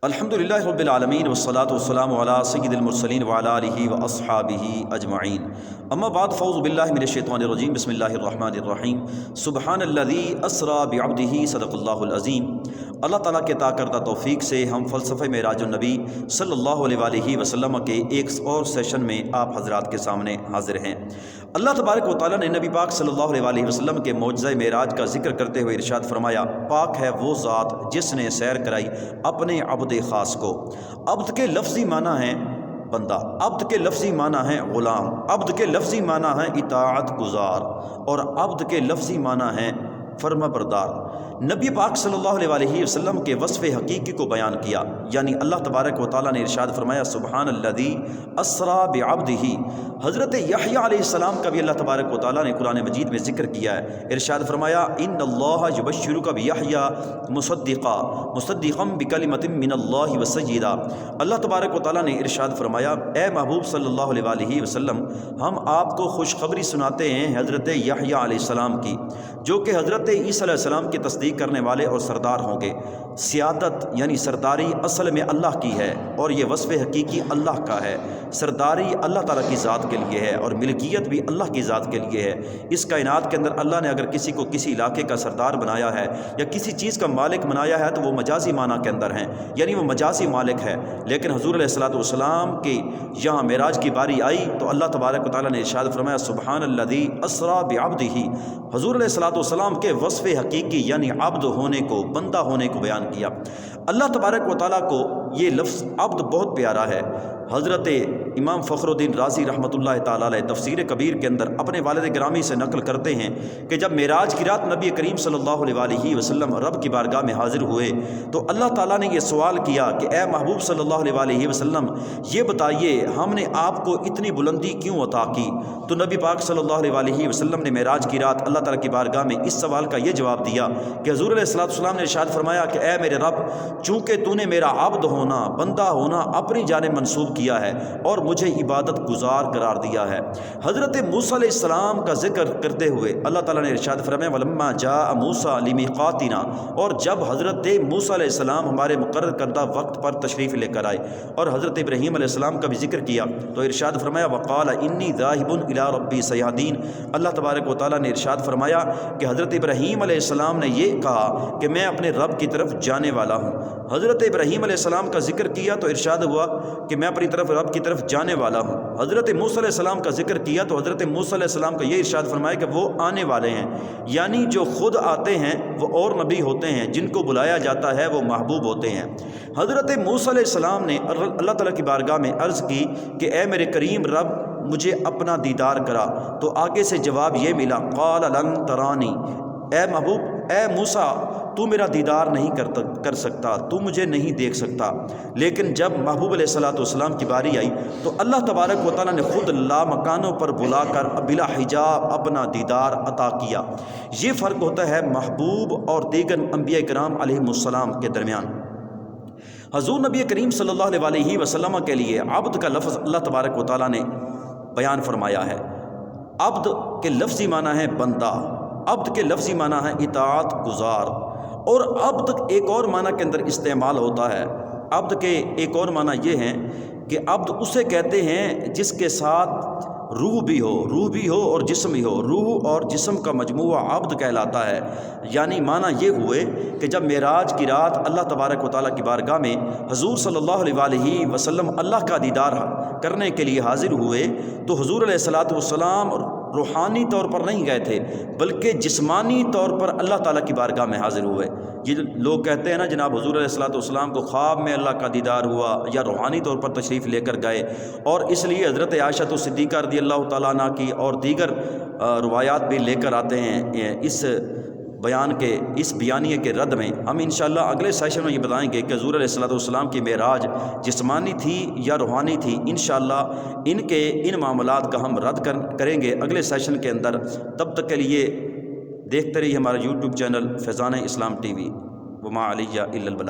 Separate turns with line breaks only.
الحمدللہ رب العالمین والصلاة والسلام علی سید المرسلین وعلی آلہ واصحابہ اجمعین اما بعد فاعوذ باللہ من الشیطان الرجیم بسم اللہ الرحمن الرحیم سبحان الذی اسری بعبدہ صدق اللہ العظیم۔ اللہ تعالیٰ کے عطا کردہ توفیق سے ہم فلسفہ معراج النبی صلی اللہ علیہ وآلہ وسلم کے ایک اور سیشن میں آپ حضرات کے سامنے حاضر ہیں۔ اللہ تبارک و تعالیٰ نے نبی پاک صلی اللہ علیہ وآلہ وسلم کے معجزہ معراج کا ذکر کرتے ہوئے ارشاد فرمایا، پاک ہے وہ ذات جس نے سیر کرائی اپنے عبد خاص کو۔ عبد کے لفظی معنی ہیں بندہ، عبد کے لفظی معنی ہیں غلام، عبد کے لفظی معنی ہیں اطاعت گزار، اور عبد کے لفظی معنی ہیں فرما بردار۔ نبی پاک صلی اللہ علیہ وآلہ وسلم کے وصف حقیقی کو بیان کیا، یعنی اللہ تبارک و تعالیٰ نے ارشاد فرمایا سبحان الذی اسری بعبدہ۔ حضرت یحییٰ علیہ السلام کا بھی اللہ تبارک و تعالیٰ نے قرآن مجید میں ذکر کیا ہے، ارشاد فرمایا ان اللہ یبشرک بیحییٰ مصدقا بکلمۃ من اللہ وسیدا۔ اللہ تبارک و تعالیٰ نے ارشاد فرمایا اے محبوب صلی اللہ علیہ وآلہ وسلم، ہم آپ کو خوشخبری سناتے ہیں حضرت یحییٰ علیہ السلام کی، جو کہ حضرت عیسیٰ علیہ السلام کی تصدیق کرنے والے اور سردار ہوں گے۔ سیادت یعنی سرداری اصل میں اللہ کی ہے، اور یہ وصف حقیقی اللہ کا ہے۔ سرداری اللہ تعالیٰ کی ذات کے لیے ہے، اور ملکیت بھی اللہ کی ذات کے لیے ہے۔ اس کائنات کے اندر اللہ نے اگر کسی کو کسی علاقے کا سردار بنایا ہے یا کسی چیز کا مالک بنایا ہے تو وہ مجازی معنی کے اندر ہیں، یعنی وہ مجازی مالک ہے۔ لیکن حضور علیہ الصلوۃ والسلام کے یہاں معراج کی باری آئی تو اللہ تبارک و تعالیٰ نے ارشاد فرمایا سبحان الذی اسری بعبدہ۔ حضور علیہ الصلوۃ والسلام کے وصف حقیقی یعنی عبد ہونے کو، بندہ ہونے کو بیان کیا۔ اللہ تبارک و تعالیٰ کو یہ لفظ عبد بہت پیارا ہے۔ حضرت امام فخر الدین رازی رحمۃ اللہ تعالیٰ علیہ تفسیر کبیر کے اندر اپنے والد گرامی سے نقل کرتے ہیں کہ جب معراج کی رات نبی کریم صلی اللہ علیہ وآلہ وسلم رب کی بارگاہ میں حاضر ہوئے تو اللہ تعالیٰ نے یہ سوال کیا کہ اے محبوب صلی اللہ علیہ وآلہ وسلم، یہ بتائیے ہم نے آپ کو اتنی بلندی کیوں عطا کی؟ تو نبی پاک صلی اللہ علیہ وآلہ وسلم نے معراج کی رات اللہ تعالیٰ کی بارگاہ میں اس سوال کا یہ جواب دیا کہ حضور علیہ الصلوۃ والسلام نے ارشاد فرمایا کہ اے میرے رب، چونکہ تو نے میرا عبد ہونا، بندہ ہونا اپنی جانب منسوب کیا ہے اور مجھے عبادت گزار قرار دیا ہے۔ حضرت موسیٰ علیہ السلام کا ذکر کرتے ہوئے اللہ تعالیٰ نے ارشاد فرمایا وَلَمَّا جَاءَ مُوسَىٰ لِمِيقَاتِنَا، اور جب حضرت موسیٰ علیہ السلام ہمارے مقرر کردہ وقت پر تشریف لے کر آئے، اور حضرت ابراہیم علیہ السلام کا بھی ذکر کیا تو ارشاد فرمایا وَقَالَ إِنِّي ذَاهِبٌ إِلَىٰ رَبِّي سَيَهْدِينِ۔ اللہ تبارک و تعالیٰ نے ارشاد فرمایا کہ حضرت ابراہیم علیہ السلام نے یہ کہا کہ میں اپنے رب کی طرف جانے والا ہوں۔ حضرت ابراہیم علیہ السلام کا ذکر کیا تو ارشاد ہوا کہ میں اپنی طرف رب کی طرف جانے والا ہوں۔ حضرت موسیٰ علیہ السلام کا ذکر کیا تو حضرت موسیٰ علیہ السلام کا یہ ارشاد فرمایا کہ وہ آنے والے ہیں، یعنی جو خود آتے ہیں وہ اور نبی ہوتے ہیں، جن کو بلایا جاتا ہے وہ محبوب ہوتے ہیں۔ حضرت موسیٰ علیہ السلام نے اللہ تعالیٰ کی بارگاہ میں عرض کی کہ اے میرے کریم رب، مجھے اپنا دیدار کرا، تو آگے سے جواب یہ ملا قال لن ترانی، اے محبوب، اے موسیٰ، تو میرا دیدار نہیں کر سکتا، تو مجھے نہیں دیکھ سکتا۔ لیکن جب محبوب علیہ الصلوۃ والسلام کی باری آئی تو اللہ تبارک و تعالیٰ نے خود لامکانوں پر بلا کر بلا حجاب اپنا دیدار عطا کیا۔ یہ فرق ہوتا ہے محبوب اور دیگر انبیاء کرام علیہم السلام کے درمیان۔ حضور نبی کریم صلی اللہ علیہ وآلہ وسلم کے لیے عبد کا لفظ اللہ تبارک و تعالیٰ نے بیان فرمایا ہے۔ عبد کے لفظی معنی ہے بندہ، عبد کے لفظی معنی ہے اطاعت گزار، اور عبد ایک اور معنی کے اندر استعمال ہوتا ہے۔ عبد کے ایک اور معنی یہ ہیں کہ عبد اسے کہتے ہیں جس کے ساتھ روح بھی ہو اور جسم بھی ہو، روح اور جسم کا مجموعہ عبد کہلاتا ہے۔ یعنی معنی یہ ہوئے کہ جب معراج کی رات اللہ تبارک و تعالیٰ کی بارگاہ میں حضور صلی اللہ علیہ وآلہ وسلم اللہ کا دیدار کرنے کے لیے حاضر ہوئے تو حضور علیہ الصلوۃ والسلام روحانی طور پر نہیں گئے تھے بلکہ جسمانی طور پر اللہ تعالیٰ کی بارگاہ میں حاضر ہوئے۔ یہ لوگ کہتے ہیں نا جناب حضور علیہ الصلوۃ والسلام کو خواب میں اللہ کا دیدار ہوا یا روحانی طور پر تشریف لے کر گئے، اور اس لیے حضرت عائشہ صدیقہ رضی اللہ تعالیٰ عنہ کی اور دیگر روایات بھی لے کر آتے ہیں اس بیانیے کے رد میں۔ ہم انشاءاللہ اگلے سیشن میں یہ بتائیں گے کہ حضور علیہ الصلوۃ والسلام کی معراج جسمانی تھی یا روحانی تھی۔ انشاءاللہ ان معاملات کا ہم رد کریں گے اگلے سیشن کے اندر۔ تب تک کے لیے دیکھتے رہیے ہمارا یوٹیوب چینل فیضان اسلام ٹی وی۔ وما علیہ الا البلاغ۔